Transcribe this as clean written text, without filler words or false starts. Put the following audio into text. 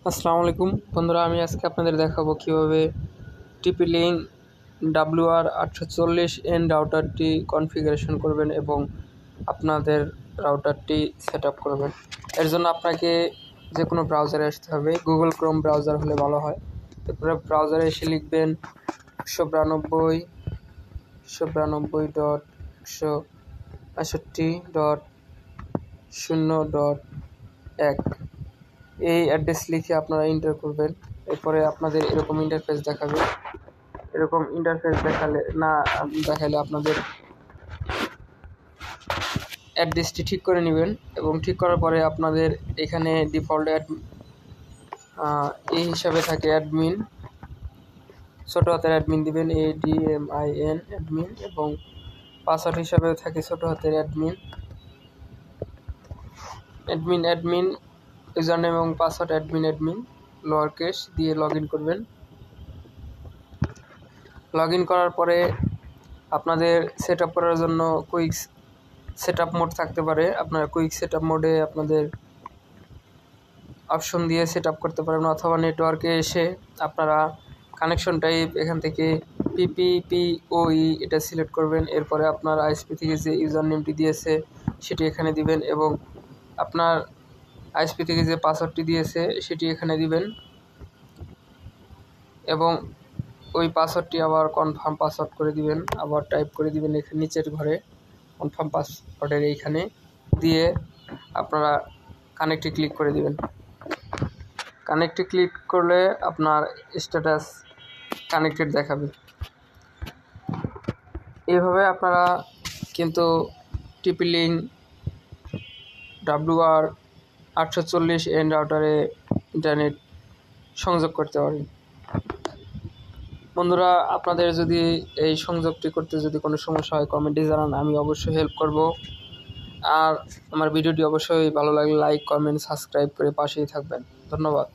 আসসালামু আলাইকুম বন্ধুরা, আমি আজকে আপনাদের দেখাবো কিভাবে TP-Link WR840N রাউটারটি কনফিগারেশন করবেন এবং আপনাদের রাউটারটি সেট আপ করবেন। এর জন্য আপনাকে যে কোনো ব্রাউজারে আসতে হবে। গুগল ক্রোম ব্রাউজার হলে ভালো হয়। তারপরে ব্রাউজারে এসে লিখবেন 192.168.0.1 এই অ্যাড্রেস লিখে আপনারা এন্টার করবেন। এরপরে আপনাদের এরকম ইন্টারফেস দেখাবে। এরকম ইন্টারফেস দেখালে আপনাদের অ্যাড্রেসটি ঠিক করে নেবেন এবং ঠিক করার পরে আপনাদের এখানে ডিফল্ট এই হিসাবে থাকে অ্যাডমিন, ছোট হাতের অ্যাডমিন দিবেন ADMIN অ্যাডমিন, এবং পাসওয়ার্ড হিসাবে থাকে ছোট হাতের অ্যাডমিন ইউজার নেম এবং পাসওয়ার্ড অ্যাডমিন লোয়ার কেস দিয়ে লগ ইন করবেন। লগ ইন করার পরে আপনাদের সেট আপ করার জন্য কুইক সেট আপ মোড থাকতে পারে। আপনারা কুইক সেট আপ মোডে আপনাদের অপশন দিয়ে সেট আপ করতে পারবেন, অথবা নেটওয়ার্কে এসে আপনারা কানেকশন টাইপ এখান থেকে PPPoE এটা সিলেক্ট করবেন। এরপরে আপনার আইএসপি থেকে যে ইউজার নেমটি দিয়েছে সেটি এখানে দিবেন এবং আপনার আইএসপি থেকে যে পাসওয়ার্ডটি দিয়েছে সেটি এখানে দিবেন এবং ওই পাসওয়ার্ডটি আবার কনফার্ম পাসওয়ার্ড করে দিবেন, আবার টাইপ করে দিবেন এখানে নিচের ঘরে কনফার্ম পাসওয়ার্ডের এইখানে দিয়ে আপনারা কানেক্টে ক্লিক করে দিবেন। কানেক্টে ক্লিক করলে আপনার স্ট্যাটাস কানেক্টেড দেখাবে। এইভাবে আপনারা কিন্তু TP-Link WR840N রাউটারে ইন্টারনেট সংযোগ করতে পারেন। বন্ধুরা, আপনাদের যদি এই সংযোগটি করতে যদি কোনো সমস্যা হয় কমেন্টে জানান, আমি অবশ্যই হেল্প করব। আর আমার ভিডিওটি অবশ্যই ভালো লাগলে লাইক, কমেন্ট, সাবস্ক্রাইব করে পাশেই থাকবেন। ধন্যবাদ।